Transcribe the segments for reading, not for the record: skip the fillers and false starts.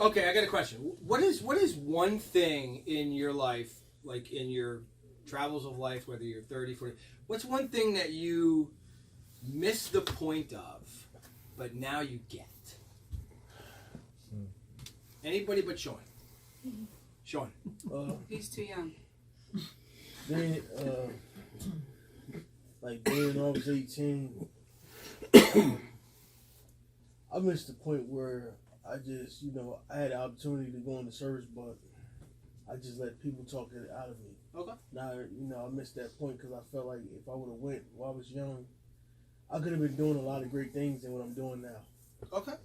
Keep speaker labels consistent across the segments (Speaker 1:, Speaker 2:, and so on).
Speaker 1: Okay, I got a question. What is one thing in your life, like in your travels of life, whether you're 30, 40, what's one thing that you missed the point of, but now you get? Anybody but Sean. Sean.
Speaker 2: He's too young.
Speaker 3: Then, like when I was 18, I missed the point where I just, I had the opportunity to go into service, but I just let people talk it out of me.
Speaker 1: Okay.
Speaker 3: Now, I missed that point because I felt like if I would have went while I was young, I could have been doing a lot of great things than what I'm doing now.
Speaker 1: Okay.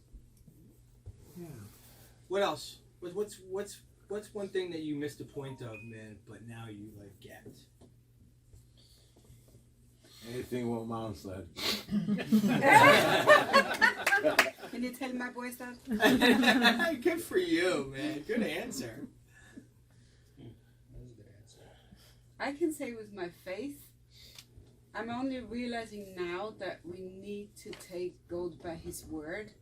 Speaker 1: Yeah. What else? What's one thing that you missed the point of, man, but now you like get?
Speaker 4: Anything what Mom said.
Speaker 2: Can you tell my boys that?
Speaker 1: Good for you, man. Good answer. That was a good answer.
Speaker 2: I can say with my faith, I'm only realizing now that we need to take God by His word,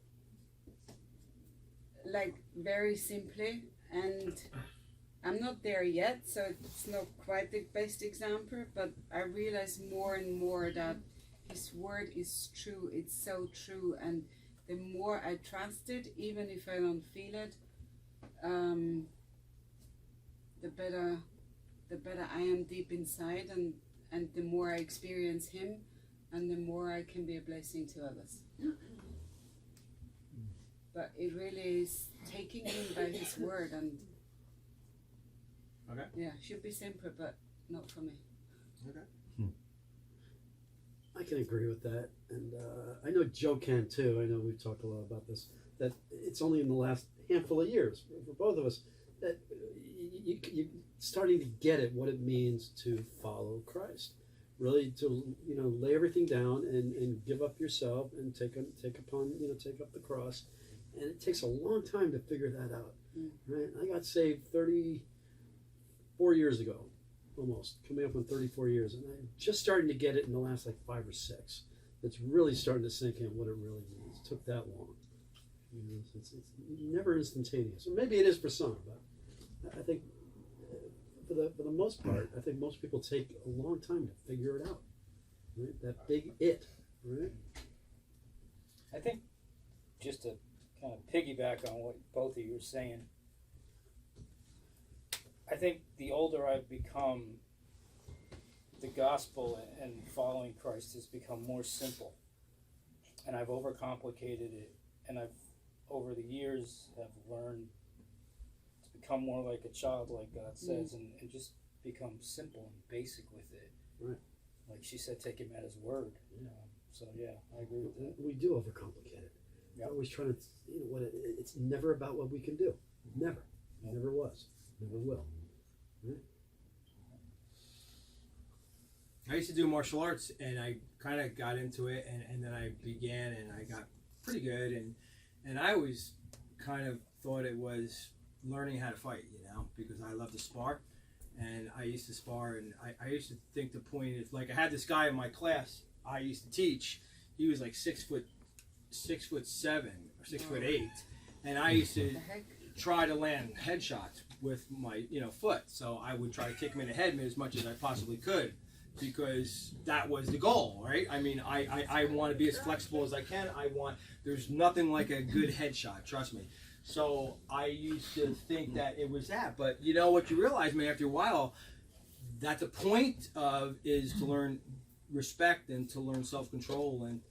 Speaker 2: like very simply, and I'm not there yet, so it's not quite the best example, but I realize more and more that His word is true. It's so true, and the more I trust it, even if I don't feel it, the better I am deep inside, and the more I experience Him, and the more I can be a blessing to others. But it really is taking Him by His word, and
Speaker 1: okay.
Speaker 2: Yeah, should be simple, but not for me.
Speaker 1: Okay.
Speaker 5: I can agree with that, and I know Joe can too. I know we've talked a lot about this. That it's only in the last handful of years for both of us that you starting to get it, what it means to follow Christ. Really, to lay everything down and give up yourself and take up the cross, and it takes a long time to figure that out. Right? I got saved 34 years ago. Almost coming up on 34 years, and I'm just starting to get it in the last like 5 or 6. It's really starting to sink in what it really means. It took that long. It's never instantaneous. Or maybe it is for some, but I think for the most part, I think most people take a long time to figure it out. Right? That big it, right?
Speaker 6: I think just to kind of piggyback on what both of you are saying, I think the older I've become, the gospel and following Christ has become more simple, and I've overcomplicated it, and I've over the years have learned to become more like a child, like God says, and just become simple and basic with it.
Speaker 5: Right.
Speaker 6: Like she said, take Him at His word. So yeah, I agree with that.
Speaker 5: We do overcomplicate it. We're always trying to, it's never about what we can do. Never. Never was. Never will. Right?
Speaker 1: I used to do martial arts, and I kind of got into it, and then I began, and I got pretty good, and I always kind of thought it was learning how to fight, because I love to spar, and I used to spar, and I used to think the point is, like, I had this guy in my class I used to teach. He was like 6'7" or 6'8", and I used to try to land headshots with my foot, so I would try to kick him in the head as much as I possibly could, because that was the goal, right? I mean, I want to be as flexible as I can. There's nothing like a good headshot, trust me. So I used to think that it was that, but what you realize, man, after a while, that the point of is to learn respect and to learn self-control and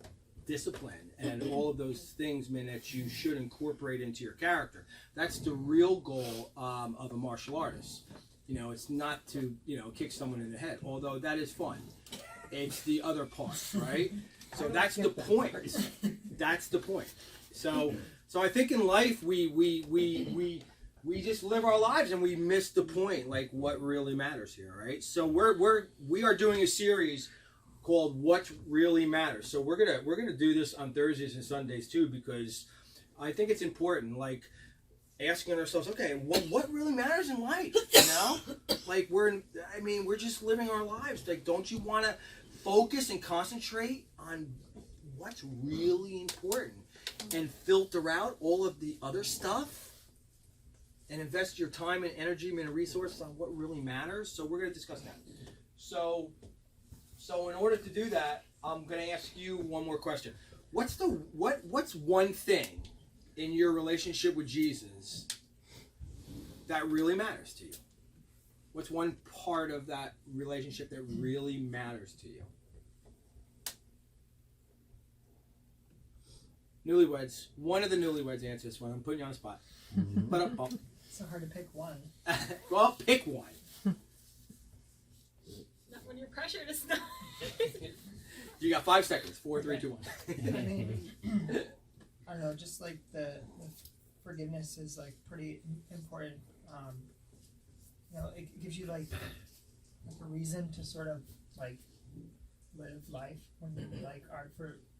Speaker 1: discipline and all of those things, man, that you should incorporate into your character. That's the real goal of a martial artist. It's not to kick someone in the head, although that is fun. It's the other part, right? So that's the point. That's the point. So I think in life we just live our lives and we miss the point, like what really matters here, right? So we are doing a series called What Really Matters. So we're gonna do this on Thursdays and Sundays too, because I think it's important, like asking ourselves, okay, what really matters in life? Like we're just living our lives. Like, don't you want to focus and concentrate on what's really important and filter out all of the other stuff? and invest your time and energy and resources on what really matters. So we're going to discuss that. So in order to do that, I'm going to ask you one more question. What's one thing in your relationship with Jesus that really matters to you? What's one part of that relationship that really matters to you? Newlyweds. One of the newlyweds answer this one. I'm putting you on the spot. But
Speaker 7: It's so hard to pick one.
Speaker 1: well, pick one.
Speaker 8: Not when you're pressured, it's not.
Speaker 1: You got 5 seconds. 4, 3, 2, 1.
Speaker 7: I mean, I don't know, just like the forgiveness is like pretty important. You know, it gives you like a reason to sort of like live life when you like are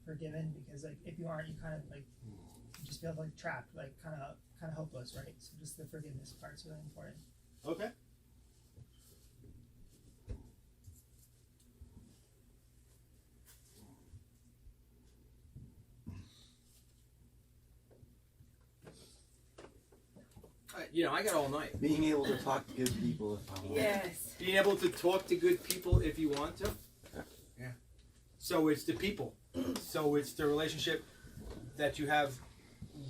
Speaker 7: forgiven, because like if you aren't, you kind of like you just feel like trapped, like kind of hopeless, right? So just the forgiveness part's really important.
Speaker 1: Okay. I got all night.
Speaker 4: Being able to talk to good people if I want.
Speaker 2: Yes.
Speaker 1: Being able to talk to good people if you want to. Yeah. So it's the people. So it's the relationship that you have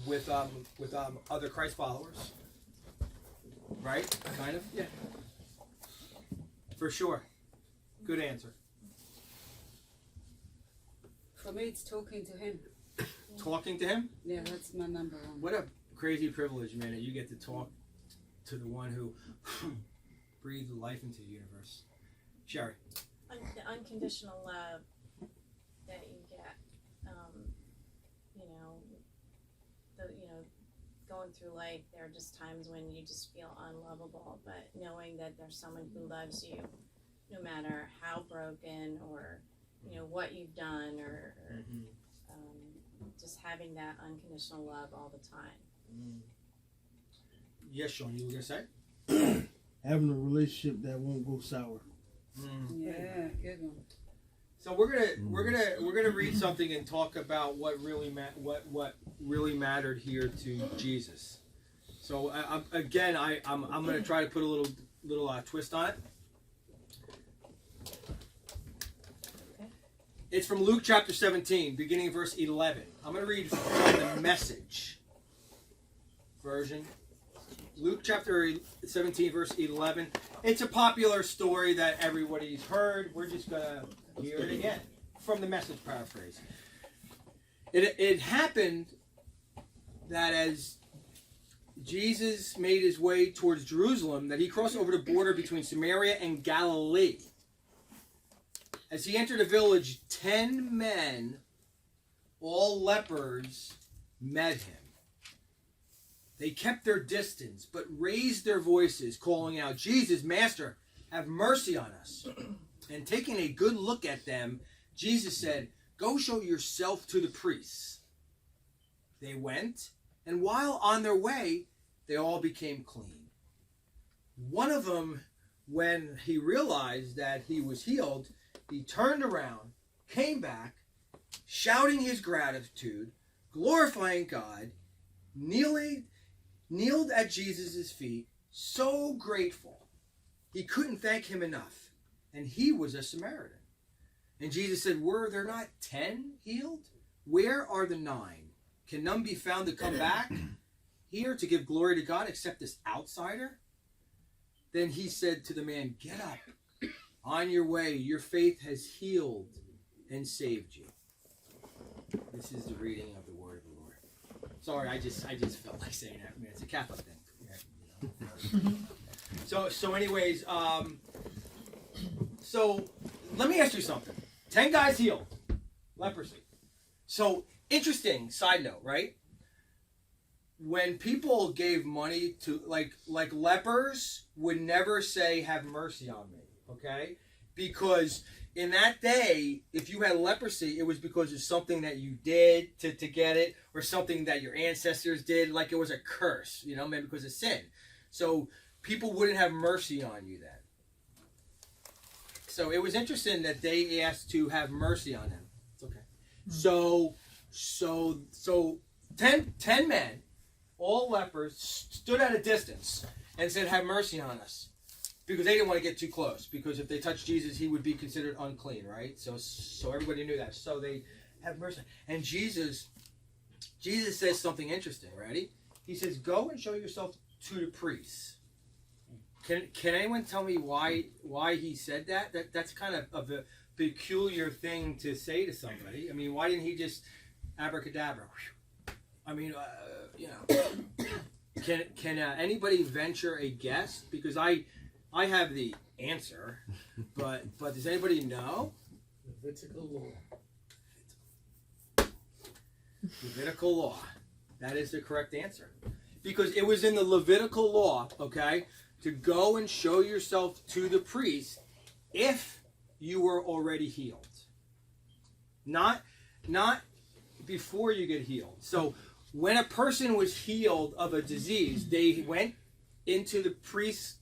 Speaker 1: with other Christ followers. Right? Kind of? Yeah. For sure. Good answer.
Speaker 2: For me, it's talking to him.
Speaker 1: Talking to him?
Speaker 2: Yeah, that's my number one.
Speaker 1: What a crazy privilege, man, that you get to talk to the one who breathed life into the universe. Sherry.
Speaker 8: The unconditional love that you get, going through life, there are just times when you just feel unlovable, but knowing that there's someone who loves you, no matter how broken or, what you've done or just having that unconditional love all the time.
Speaker 1: Yes, Sean, you were gonna say?
Speaker 3: Having a relationship that won't go sour.
Speaker 2: Yeah, good one.
Speaker 1: So we're gonna read something and talk about what really mattered here to Jesus. So I'm gonna try to put a little twist on it. It's from Luke chapter 17, beginning of verse 11. I'm going to read from the Message version. Luke chapter 17, verse 11. It's a popular story that everybody's heard. We're just going to hear it again from the Message paraphrase. It happened that as Jesus made his way towards Jerusalem, that he crossed over the border between Samaria and Galilee. As he entered a village, 10 men, all lepers, met him. They kept their distance, but raised their voices, calling out, "Jesus, Master, have mercy on us." And taking a good look at them, Jesus said, "Go show yourself to the priests." They went, and while on their way, they all became clean. One of them, when he realized that he was healed, he turned around, came back, shouting his gratitude, glorifying God, kneeled at Jesus' feet, so grateful. He couldn't thank him enough. And he was a Samaritan. And Jesus said, "Were there not 10 healed? Where are the 9? Can none be found to come back here to give glory to God except this outsider?" Then he said to the man, "Get up. On your way, your faith has healed and saved you." This is the reading of the word of the Lord. Sorry, I just felt like saying that. I mean, it's a Catholic thing. So anyways, so let me ask you something. 10 guys healed, leprosy. So interesting side note, right? When people gave money to like lepers would never say, "Have mercy on me." Okay? Because in that day, if you had leprosy, it was because of something that you did to get it, or something that your ancestors did, like it was a curse, maybe because of sin. So people wouldn't have mercy on you then. So it was interesting that they asked to have mercy on him. It's okay. So 10 men, all lepers stood at a distance and said, "Have mercy on us," because they didn't want to get too close. Because if they touched Jesus, he would be considered unclean, right? So everybody knew that. So they have mercy. And Jesus says something interesting. Ready? He says, "Go and show yourself to the priests." Can anyone tell me why he said that? That's kind of a peculiar thing to say to somebody. I mean, why didn't he just abracadabra? I mean, can anybody venture a guess? Because I have the answer, but does anybody know?
Speaker 5: Levitical law.
Speaker 1: Levitical law. That is the correct answer. Because it was in the Levitical law, okay, to go and show yourself to the priest if you were already healed. Not before you get healed. So when a person was healed of a disease, they went into the priest's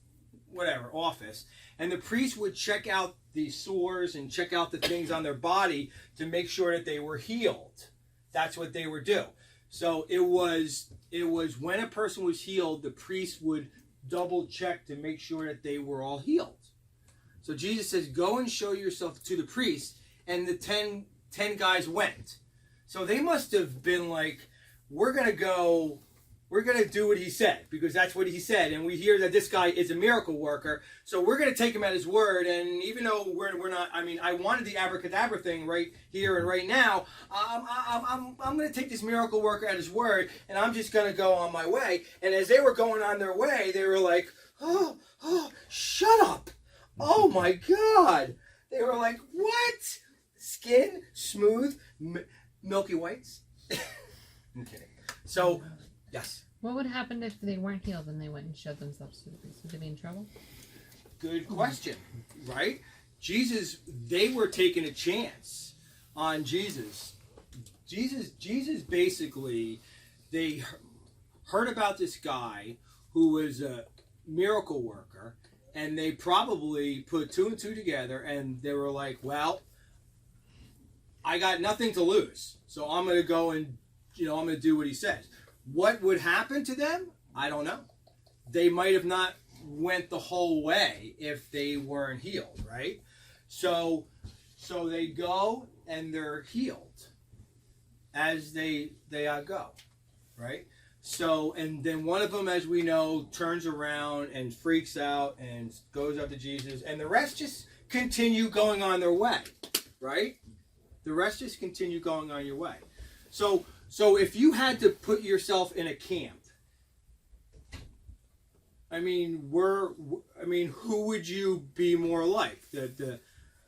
Speaker 1: office, and the priest would check out the sores and check out the things on their body to make sure that they were healed. That's what they would do. So it was when a person was healed, the priest would double check to make sure that they were all healed. So Jesus says, "Go and show yourself to the priest," and the 10 guys went. So they must have been like, we're going to do what he said, because that's what he said. And we hear that this guy is a miracle worker. So we're going to take him at his word. And even though we're not, I mean, I wanted the abracadabra thing right here and right now. I'm going to take this miracle worker at his word, and I'm just going to go on my way. And as they were going on their way, they were like, oh, shut up. Oh my God. They were like, what? Skin, smooth, milky whites. I'm kidding. So, yes.
Speaker 9: What would happen if they weren't healed and they went and showed themselves to the priest? Would they be in trouble?
Speaker 1: Good question, right? Jesus, they were taking a chance on Jesus. Jesus basically, they heard about this guy who was a miracle worker, and they probably put 2 and 2 together, and they were like, well, I got nothing to lose, so I'm going to go and, I'm going to do what he says. What would happen to them? I don't know. They might have not went the whole way if they weren't healed, right? So they go and they're healed as they go, right? So, and then one of them, as we know, turns around and freaks out and goes up to Jesus, and the rest just continue going on their way, right? The rest just continue going on your way. So if you had to put yourself in a camp, I mean, who would you be more like? The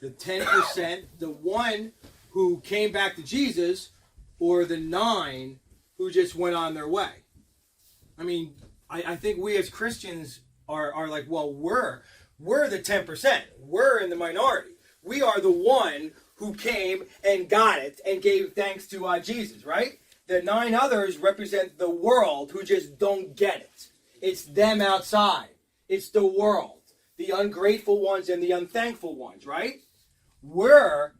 Speaker 1: 10%, the one who came back to Jesus, or the 9 who just went on their way? I mean, I think we as Christians are like, well, we're the 10%. We're in the minority. We are the one who came and got it and gave thanks to Jesus, right? The 9 others represent the world who just don't get it. It's them outside. It's the world. The ungrateful ones and the unthankful ones, right? We're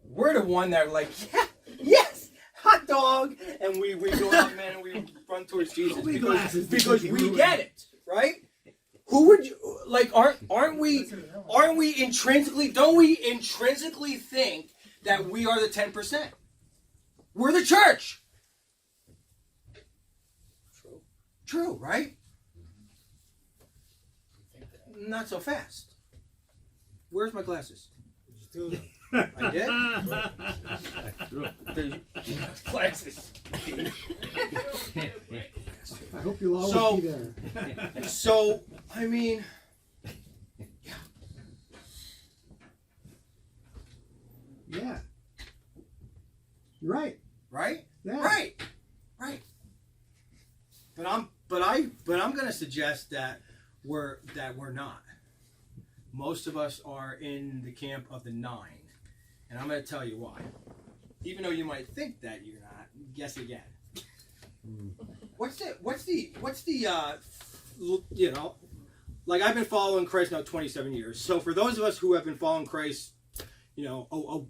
Speaker 1: the one that are like, yeah, yes, hot dog. And we go out, man, and we run towards Jesus because we get it, right? Who would you, like, aren't we intrinsically, don't we intrinsically think that we are the 10%? We're the church. True, right? Not so fast. Where's my glasses? I did? Glasses.
Speaker 5: I hope you'll always be there.
Speaker 1: So, I mean,
Speaker 5: yeah. You're right.
Speaker 1: Right?
Speaker 5: Yeah.
Speaker 1: Right. But I'm going to suggest that we're not. Most of us are in the camp of the 9, and I'm going to tell you why. Even though you might think that you're not, guess again. What's the like, I've been following Christ now 27 years. So for those of us who have been following Christ, a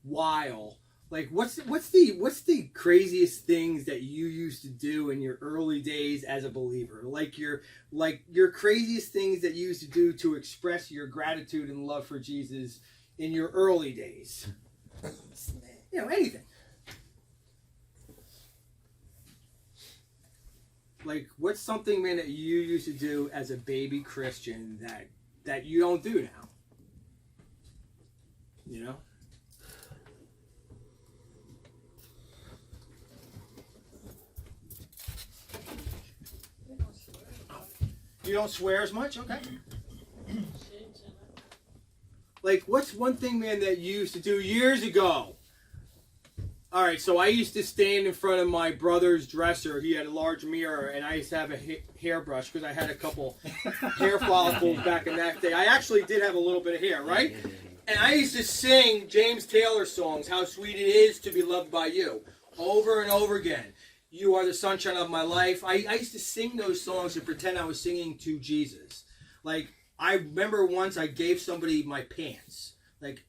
Speaker 1: while, Like, what's the craziest things that you used to do in your early days as a believer? Like your craziest things that you used to do to express your gratitude and love for Jesus in your early days. You know, anything. Like, what's something, man, that you used to do as a baby Christian that you don't do now? You know? You don't swear as much? Okay. Like, what's one thing, man, that you used to do years ago? All right, so I used to stand in front of my brother's dresser. He had a large mirror, and I used to have a hairbrush because I had a couple hair follicles back in that day. I actually did have a little bit of hair, right? And I used to sing James Taylor songs, How Sweet It Is to Be Loved by You, over and over again. You are the sunshine of my life. I used to sing those songs and pretend I was singing to Jesus. Like, I remember once I gave somebody my pants. Like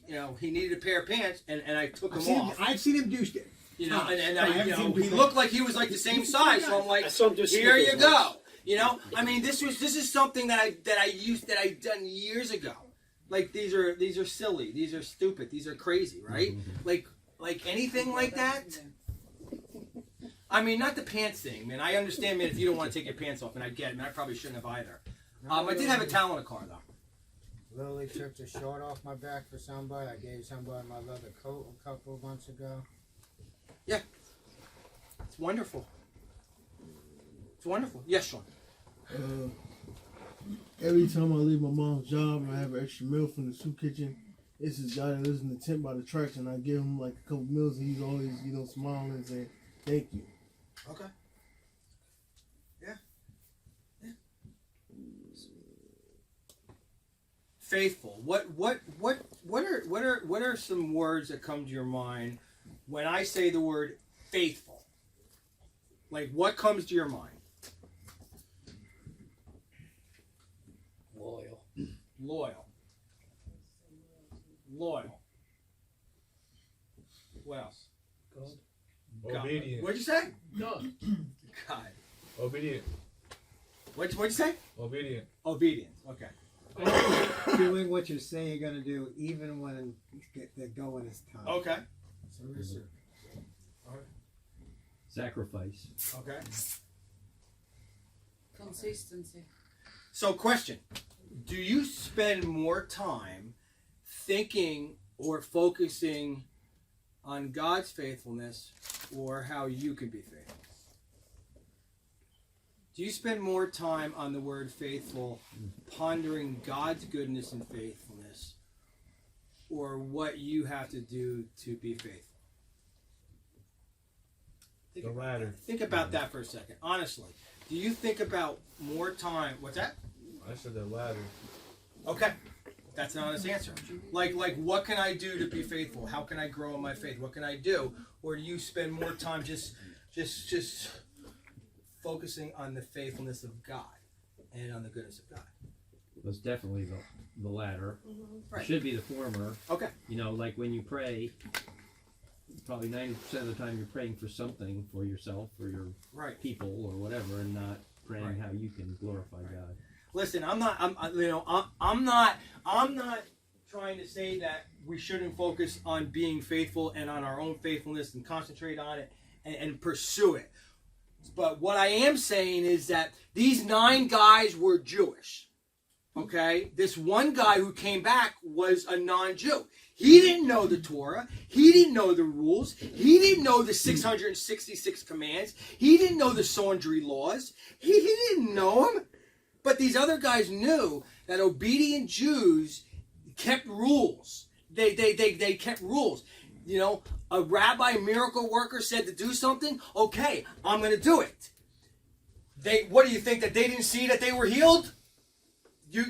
Speaker 1: you know, he needed a pair of pants, and I took them off.
Speaker 10: I've seen him do stuff.
Speaker 1: You know, he looked like he was like the same size. So I'm like, here you
Speaker 5: Snickers
Speaker 1: go. You know, I mean, this is something that I done years ago. Like, these are silly, these are stupid, these are crazy, right? Like anything like that. I mean, not the pants thing, man. I understand, man, if you don't want to take your pants off, and I get it, man. I probably shouldn't have either. I did have a towel in the car, though.
Speaker 10: Lily took the short off my back for somebody. I gave somebody my leather coat a couple of months ago.
Speaker 1: Yeah. It's wonderful. It's wonderful. Yes, Sean.
Speaker 3: Every time I leave my mom's job and I have an extra meal from the soup kitchen, it's this guy that lives in the tent by the tracks, and I give him like a couple meals, and he's always, smiling and saying, "Thank you."
Speaker 1: Okay. Yeah. Faithful. What are some words that come to your mind when I say the word faithful? Like, what comes to your mind? Loyal. What else? God.
Speaker 11: Obedient.
Speaker 1: What'd you say?
Speaker 5: God.
Speaker 1: God.
Speaker 11: Obedient.
Speaker 1: What'd you say?
Speaker 11: Obedient.
Speaker 1: Obedience. Okay.
Speaker 10: Doing what you say you're going to do, even when the going is tough.
Speaker 1: Okay.
Speaker 10: So
Speaker 5: Sacrifice.
Speaker 1: Okay.
Speaker 2: Consistency.
Speaker 1: So, question. Do you spend more time thinking or focusing on God's faithfulness or how you can be faithful? Do you spend more time on the word faithful, pondering God's goodness and faithfulness, or what you have to do to be faithful?
Speaker 11: The latter.
Speaker 1: Think about that for a second. Honestly, do you think about more time? What's that?
Speaker 11: I said the latter.
Speaker 1: Okay. That's an honest answer. Like, what can I do to be faithful? How can I grow in my faith? What can I do? Or do you spend more time just focusing on the faithfulness of God and on the goodness of God?
Speaker 12: Well, it's definitely the latter.
Speaker 1: Right.
Speaker 12: It should be the former.
Speaker 1: Okay.
Speaker 12: You know, like when you pray, probably 90% of the time you're praying for something for yourself or your people or whatever, and not praying how you can glorify God.
Speaker 1: Listen, I'm not trying to say that we shouldn't focus on being faithful and on our own faithfulness and concentrate on it and pursue it. But what I am saying is that these 9 guys were Jewish. Okay? This one guy who came back was a non-Jew. He didn't know the Torah. He didn't know the rules. He didn't know the 666 commands. He didn't know the sundry laws. He didn't know them. But these other guys knew that obedient Jews kept rules. They kept rules. You know, a rabbi miracle worker said to do something. Okay, I'm going to do it. What do you think, that they didn't see that they were healed? You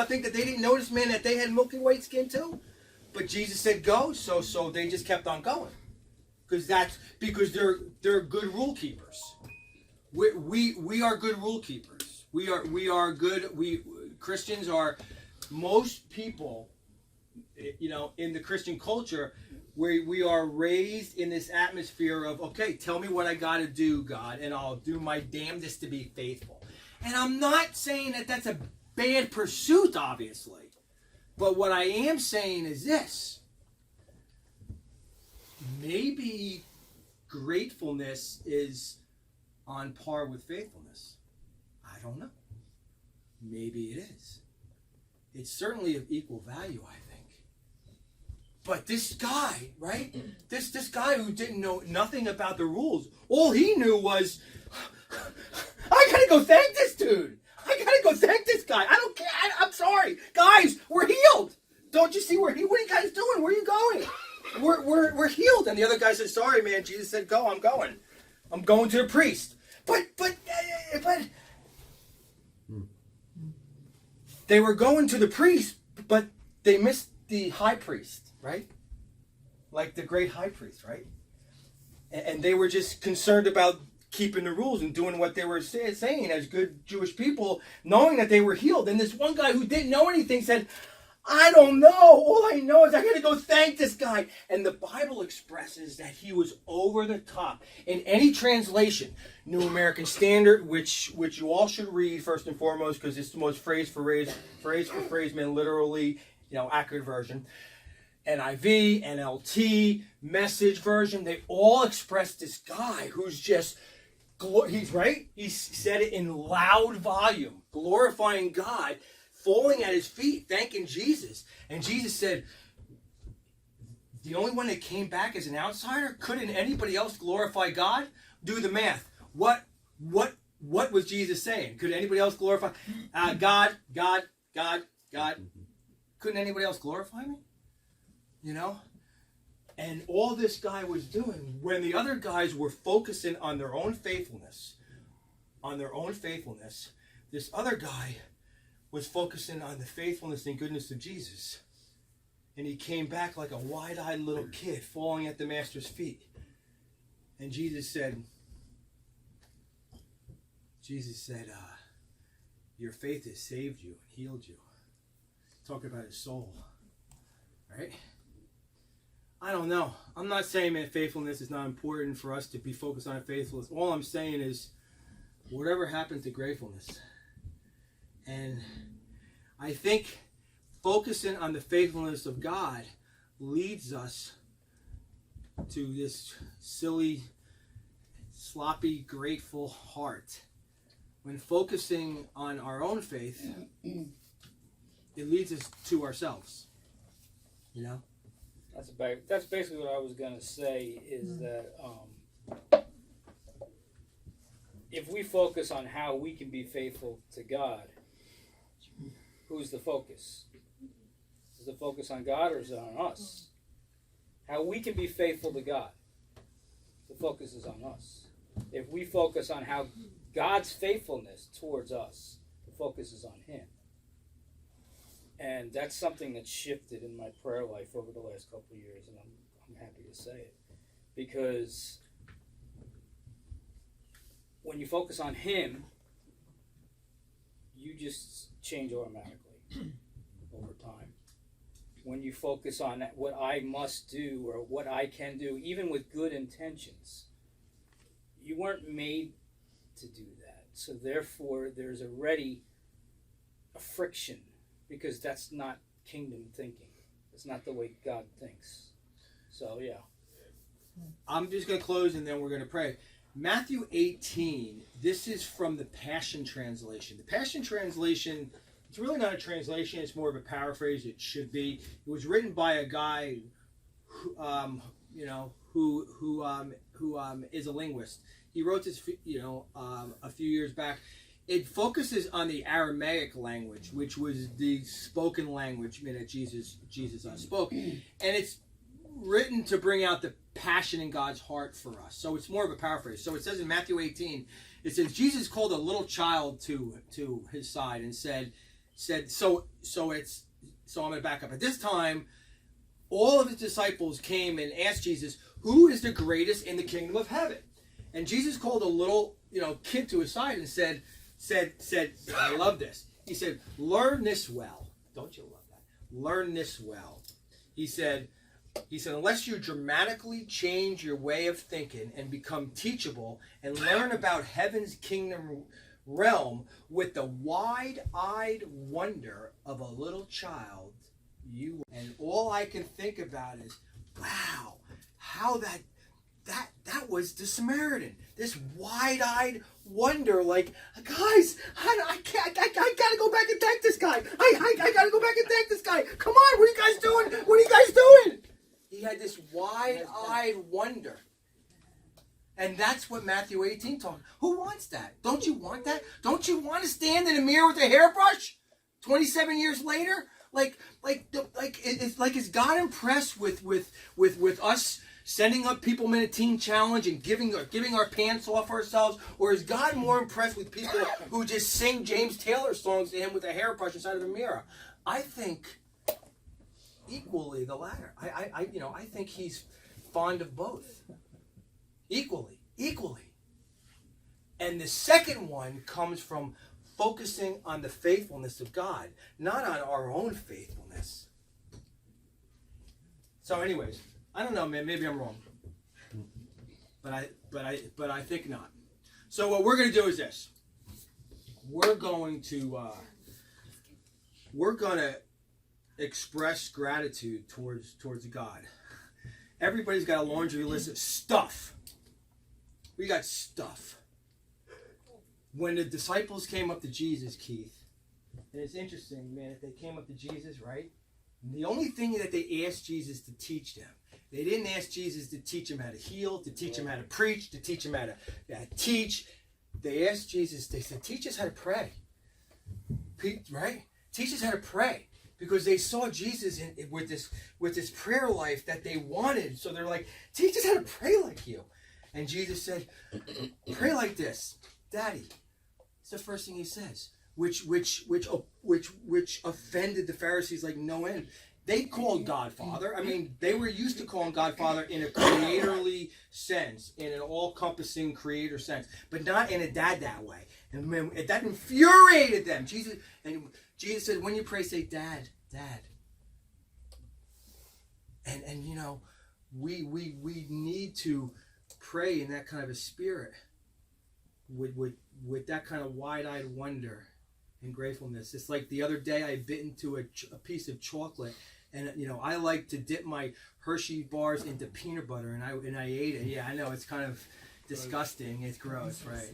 Speaker 1: think that they didn't notice, man, that they had milky white skin too? But Jesus said go, so they just kept on going, because they're good rule keepers. We are good rule keepers. We are good. Christians are. Most people, you know, in the Christian culture, we are raised in this atmosphere of, okay, tell me what I got to do, God, and I'll do my damnedest to be faithful. And I'm not saying that that's a bad pursuit, obviously. But what I am saying is this. Maybe gratefulness is on par with faithfulness. I don't know. Maybe it is. It's certainly of equal value, I think. But this guy, right? This guy who didn't know nothing about the rules, all he knew was, I gotta go thank this dude. I gotta go thank this guy. I don't care. I'm sorry. Guys, we're healed. Don't you see what are you guys doing? Where are you going? We're healed. And the other guy said, sorry, man. Jesus said, go. I'm going. I'm going to the priest. But they were going to the priest, but they missed the high priest, right? Like the great high priest, right? And they were just concerned about keeping the rules and doing what they were saying as good Jewish people, knowing that they were healed. And this one guy who didn't know anything said, I don't know. All I know is I got to go thank this guy. And the Bible expresses that he was over the top. In any translation, New American Standard, which you all should read first and foremost, because it's the most phrase for phrase, man, literally, accurate version. NIV, NLT, Message version, they all express this guy who's just, he's right. He said it in loud volume, glorifying God, falling at his feet, thanking Jesus. And Jesus said, the only one that came back as an outsider, couldn't anybody else glorify God? Do the math. What was Jesus saying? Could anybody else glorify God? Couldn't anybody else glorify me? And all this guy was doing, when the other guys were focusing on their own faithfulness, this other guy was focusing on the faithfulness and goodness of Jesus. And he came back like a wide-eyed little kid falling at the master's feet. And Jesus said, your faith has saved you and healed you. Talking about his soul. Right? I don't know. I'm not saying that faithfulness is not important for us to be focused on faithfulness. All I'm saying is, whatever happened to gratefulness? And I think focusing on the faithfulness of God leads us to this silly, sloppy, grateful heart. When focusing on our own faith, it leads us to ourselves.
Speaker 6: That's basically what I was gonna say. Is that if we focus on how we can be faithful to God, who's the focus? Is the focus on God or is it on us? How we can be faithful to God, the focus is on us. If we focus on how God's faithfulness towards us, the focus is on Him. And that's something that shifted in my prayer life over the last couple of years, and I'm happy to say it. Because when you focus on Him, you just change automatically over time. When you focus on what I must do or what I can do, even with good intentions, you weren't made to do that. So therefore, there's already a friction, because that's not kingdom thinking. It's not the way God thinks. So, yeah.
Speaker 1: I'm just going to close and then we're going to pray. Matthew 18, this is from the Passion Translation. The Passion Translation, it's really not a translation, it's more of a paraphrase. It should be. It was written by a guy who is a linguist. He wrote this, a few years back. It focuses on the Aramaic language, which was the spoken language that Jesus spoke. And it's written to bring out the passion in God's heart for us. So it's more of a paraphrase. So it says in Matthew 18, it says, Jesus called a little child to his side and said, so I'm going to back up. At this time, all of his disciples came and asked Jesus, who is the greatest in the kingdom of heaven? And Jesus called a little, kid to his side and said, I love this. He said, learn this well. Don't you love that? Learn this well. He said, He said, unless you dramatically change your way of thinking and become teachable and learn about heaven's kingdom realm with the wide-eyed wonder of a little child, and all I can think about is, wow, how that was the Samaritan. This wide-eyed wonder, like, guys, I gotta go back and thank this guy. I gotta go back and thank this guy. Come on, what are you guys doing? What are you guys doing? He had this wide-eyed wonder. And that's what Matthew 18 talks. Who wants that? Don't you want that? Don't you want to stand in the mirror with a hairbrush 27 years later? Is God impressed with us sending up People Minute Teen Challenge and giving our pants off ourselves? Or is God more impressed with people who just sing James Taylor songs to him with a hairbrush inside of a mirror? I think equally the latter. I think he's fond of both. Equally. And the second one comes from focusing on the faithfulness of God, not on our own faithfulness. So anyways, I don't know, man, maybe I'm wrong. But I think not. So what we're going to do is this. We're going to express gratitude towards God. Everybody's got a laundry list of stuff. We got stuff. When the disciples came up to Jesus, Keith, and it's interesting, man, if they came up to Jesus, right? The only thing that they asked Jesus to teach them, they didn't ask Jesus to teach them how to heal, to teach them how to preach, to teach them how to teach. They asked Jesus, they said, teach us how to pray. Right? Teach us how to pray. Because they saw Jesus with this prayer life that they wanted. So they're like, teach us how to pray like you. And Jesus said, pray like this, Daddy. It's the first thing he says, which offended the Pharisees like no end. They called God Father. I mean, they were used to calling God Father in a creatorly sense, in an all-encompassing creator sense, but not in a dad way. And man, that infuriated them. Jesus said, when you pray, say, Dad, Dad. And you know, we need to pray in that kind of a spirit, with that kind of wide-eyed wonder and gratefulness. It's like the other day I bit into a piece of chocolate, and you know, I like to dip my Hershey bars into peanut butter, and I ate it. Yeah, I know, it's kind of disgusting. It's gross, right?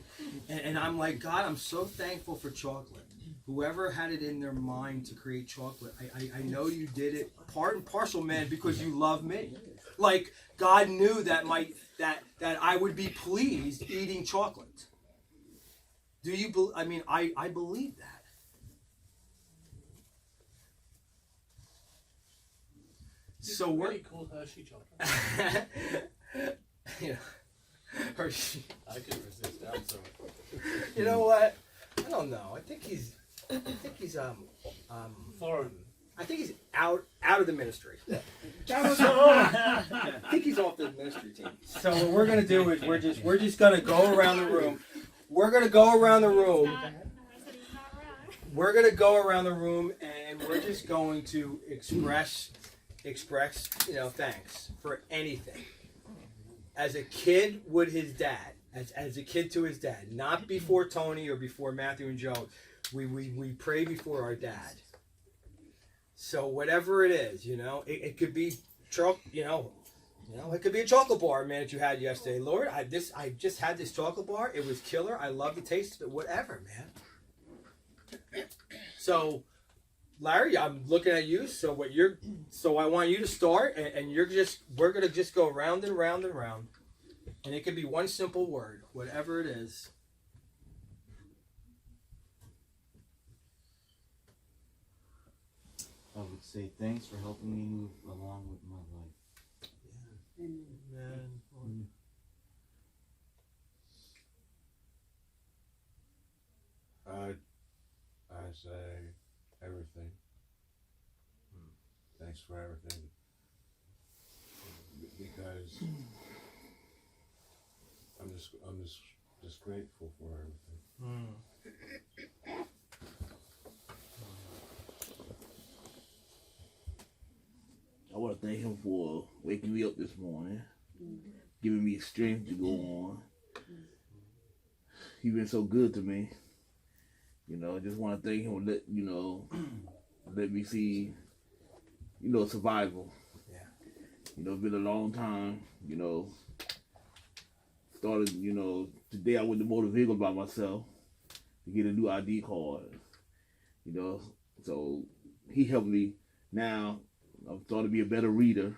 Speaker 1: And I'm like, God, I'm so thankful for chocolate. Whoever had it in their mind to create chocolate, I know you did it part and parcel, man, because you love me. Like, God knew that that I would be pleased eating chocolate. Do you I believe that. So we're
Speaker 13: really cool Hershey chocolate.
Speaker 1: Yeah. Hershey.
Speaker 13: I can resist that. I'm sorry.
Speaker 1: You know what? I don't know. I think he's
Speaker 13: foreign.
Speaker 1: I think he's out of the ministry. I think he's off the ministry team. So what we're gonna do is we're just gonna go around the room. We're gonna go around the room. We're gonna go around the room and we're just going to express thanks for anything. As a kid with his dad, as a kid to his dad, not before Tony or before Matthew and Joe. We pray before our dad. So whatever it is, it could be it could be a chocolate bar, man, that you had yesterday. Lord, I just had this chocolate bar. It was killer. I love the taste of it. Whatever, man. So, Larry, I'm looking at you. So I want you to start, and we're gonna just go round and round and round, and it could be one simple word, whatever it is.
Speaker 4: I would say thanks for helping me move along with my life.
Speaker 1: Yeah. Amen.
Speaker 11: I say everything. Thanks for everything. Because I'm just grateful for everything.
Speaker 14: I want to to thank him for waking me up this morning, giving me strength to go on. He's been so good to me. You know, I just want to thank him for let me see, survival.
Speaker 1: Yeah.
Speaker 14: You know, it's been a long time, started, today I went to motor vehicle by myself to get a new ID card. So he helped me. Now I'm starting to be a better reader.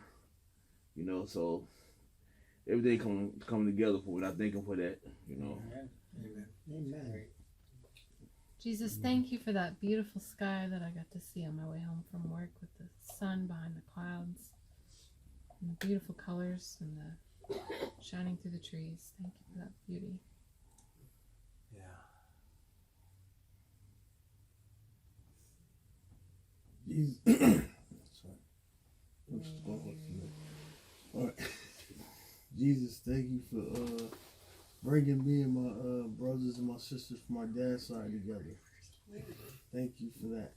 Speaker 14: So everything coming together for me. I thank him for that.
Speaker 1: Amen.
Speaker 5: Amen.
Speaker 9: Jesus, thank you for that beautiful sky that I got to see on my way home from work with the sun behind the clouds and the beautiful colors and the shining through the trees. Thank you for that beauty.
Speaker 3: All right. Jesus, thank you for bringing me and my brothers and my sisters from my dad's side together. Thank you for that.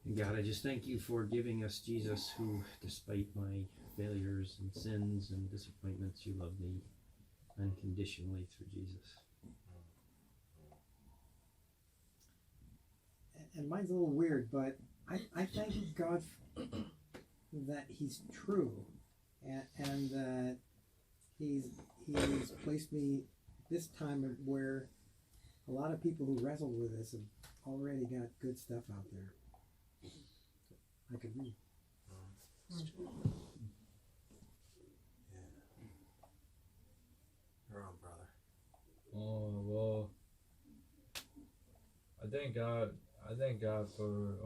Speaker 12: And God, I just thank you for giving us Jesus, who, despite my failures and sins and disappointments, you love me unconditionally through Jesus.
Speaker 15: And mine's a little weird, but I thank God that He's true, and that He's placed me this time where a lot of people who wrestled with this have already got good stuff out there. I could read.
Speaker 1: You're on, brother.
Speaker 16: Oh well, I thank God for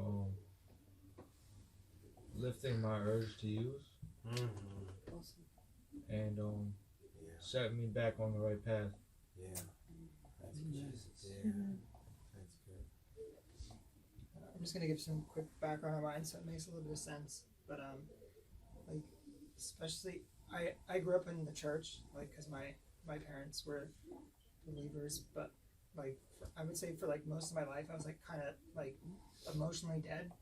Speaker 16: lifting my urge to use, and setting me back on the right path.
Speaker 1: Yeah, that's Jesus. Yeah, that's good.
Speaker 7: I'm just gonna give some quick background on mine, so it makes a little bit of sense. But like, especially I grew up in the church, like, cause my parents were believers, but like I would say for like most of my life, I was like kind of like emotionally dead.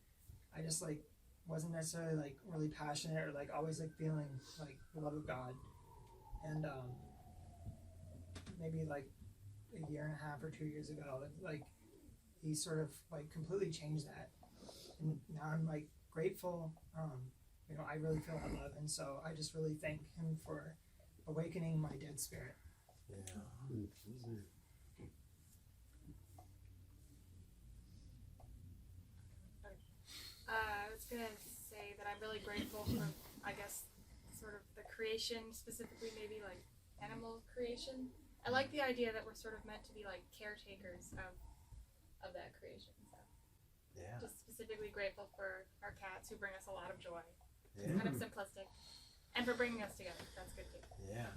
Speaker 7: I just like wasn't necessarily like really passionate or like always like feeling like the love of God. And maybe like a year and a half or 2 years ago, like he sort of like completely changed that. And now I'm like grateful. I really feel that love, and so I just really thank him for awakening my dead spirit.
Speaker 1: Yeah.
Speaker 17: I was gonna say that I'm really grateful for, I guess, sort of the creation, specifically maybe like animal creation. I like the idea that we're sort of meant to be like caretakers of that creation. So
Speaker 1: yeah.
Speaker 17: Just specifically grateful for our cats who bring us a lot of joy.
Speaker 1: Yeah.
Speaker 17: Kind of simplistic. And for bringing us together. That's good too.
Speaker 1: Yeah.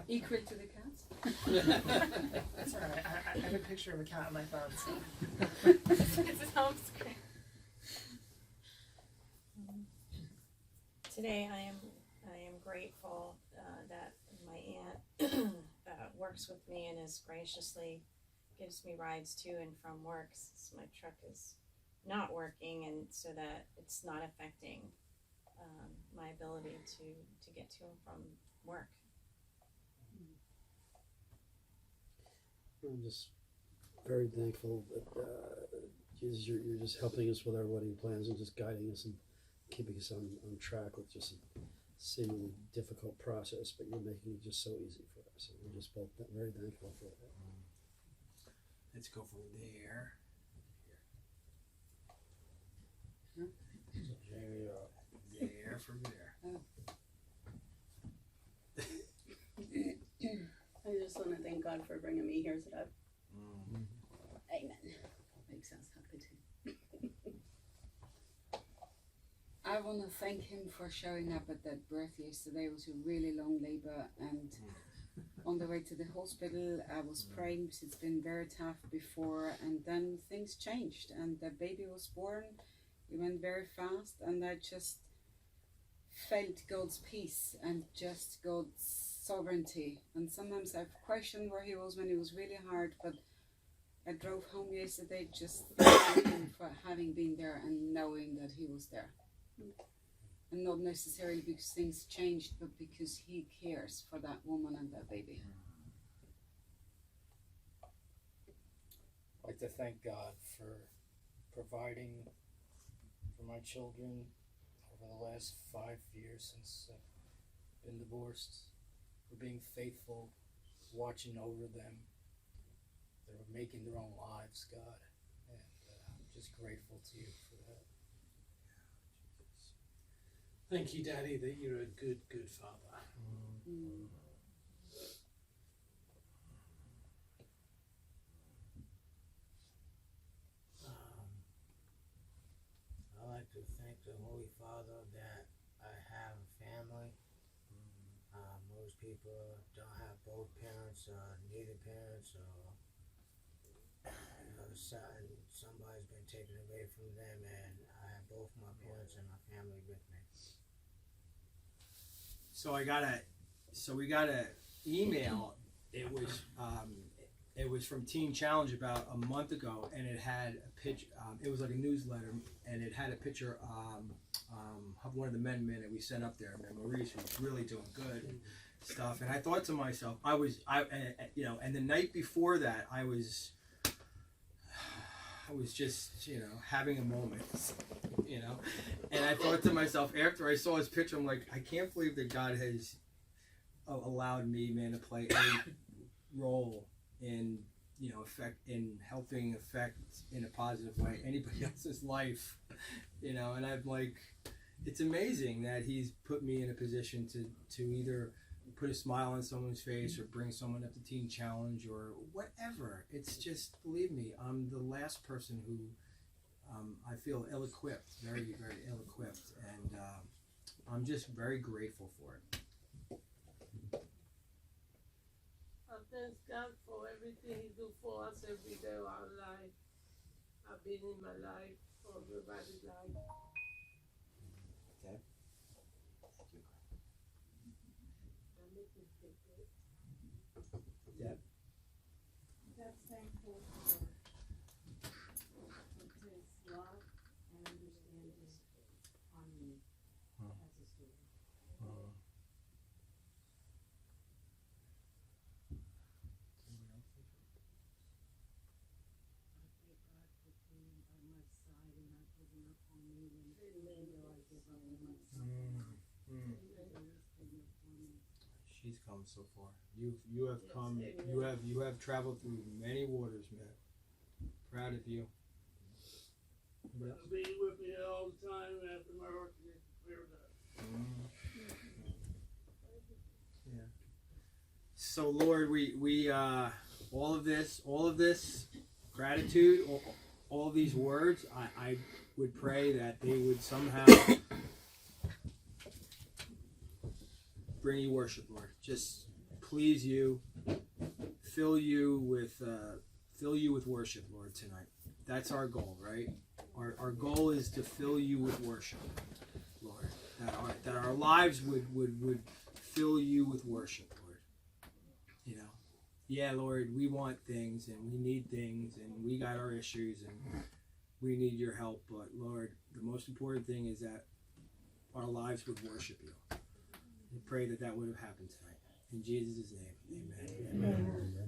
Speaker 2: Equal to the cats.
Speaker 7: That's all right. I have a picture of a cat on my phone. So.
Speaker 17: It's his home screen.
Speaker 8: Today I am grateful that my aunt works with me and is graciously gives me rides to and from work since my truck is not working, and so that it's not affecting my ability to get to and from work.
Speaker 5: I'm just very thankful that Jesus, you're just helping us with our wedding plans and just guiding us and keeping us on track with just a seemingly difficult process, but you're making it just so easy for us. And we're just both very thankful for that.
Speaker 1: Let's go from there. There from there.
Speaker 2: I just want to thank God for bringing me here today. Amen. Makes us happy too. I want to thank him for showing up at that birth yesterday. It was a really long labor, and on the way to the hospital I was praying because it's been very tough before, and then things changed and the baby was born. It went very fast, and I just felt God's peace and just God's sovereignty. And sometimes I've questioned where he was when it was really hard, but I drove home yesterday just thanking him for having been there and knowing that he was there. And not necessarily because things changed, but because he cares for that woman and that baby.
Speaker 6: I'd like to thank God for providing for my children over the last 5 years since I've been divorced, for being faithful, watching over them. They're making their own lives, God, and I'm just grateful to you for that.
Speaker 13: Thank you, Daddy, that you're a good, good father.
Speaker 2: Mm.
Speaker 10: I like to thank the Holy Father that I have a family. Most people don't have both parents, neither parents, or somebody's been taken away from them, and I have both my parents and my family with me.
Speaker 1: So we got a email. It was from Teen Challenge about a month ago, and it had a picture. It was like a newsletter, and it had a picture of one of the men that we sent up there, man, Maurice, who's really doing good stuff. And I thought to myself, and the night before that, I was just, having a moment, and I thought to myself, after I saw his picture, I'm like, I can't believe that God has allowed me, man, to play a role in, helping affect in a positive way anybody else's life, and I'm like, it's amazing that he's put me in a position to either put a smile on someone's face or bring someone up to Teen Challenge or whatever. It's just, believe me, I'm the last person who I feel ill-equipped, very, very ill-equipped, and I'm just very grateful for it.
Speaker 18: I thank God for everything He do for us every day of our life. I've been in my life, for everybody's life.
Speaker 1: Okay. Yeah.
Speaker 19: That's thankful for His love and understanding on me as a student.
Speaker 1: She's come so far. You have come. You have traveled through many waters, man. Proud of you.
Speaker 18: Being with me all the time after my work is cleared up.
Speaker 1: Yeah. So Lord, we all of this gratitude, all these words, I would pray that they would somehow bring you worship, Lord. Just please you, fill you with worship, Lord, tonight. That's our goal, right? Our goal is to fill you with worship, Lord. That our lives would fill you with worship, Lord. Yeah, Lord, we want things and we need things and we got our issues and we need your help. But Lord, the most important thing is that our lives would worship you. We pray that would have happened tonight. In Jesus' name, amen. Amen.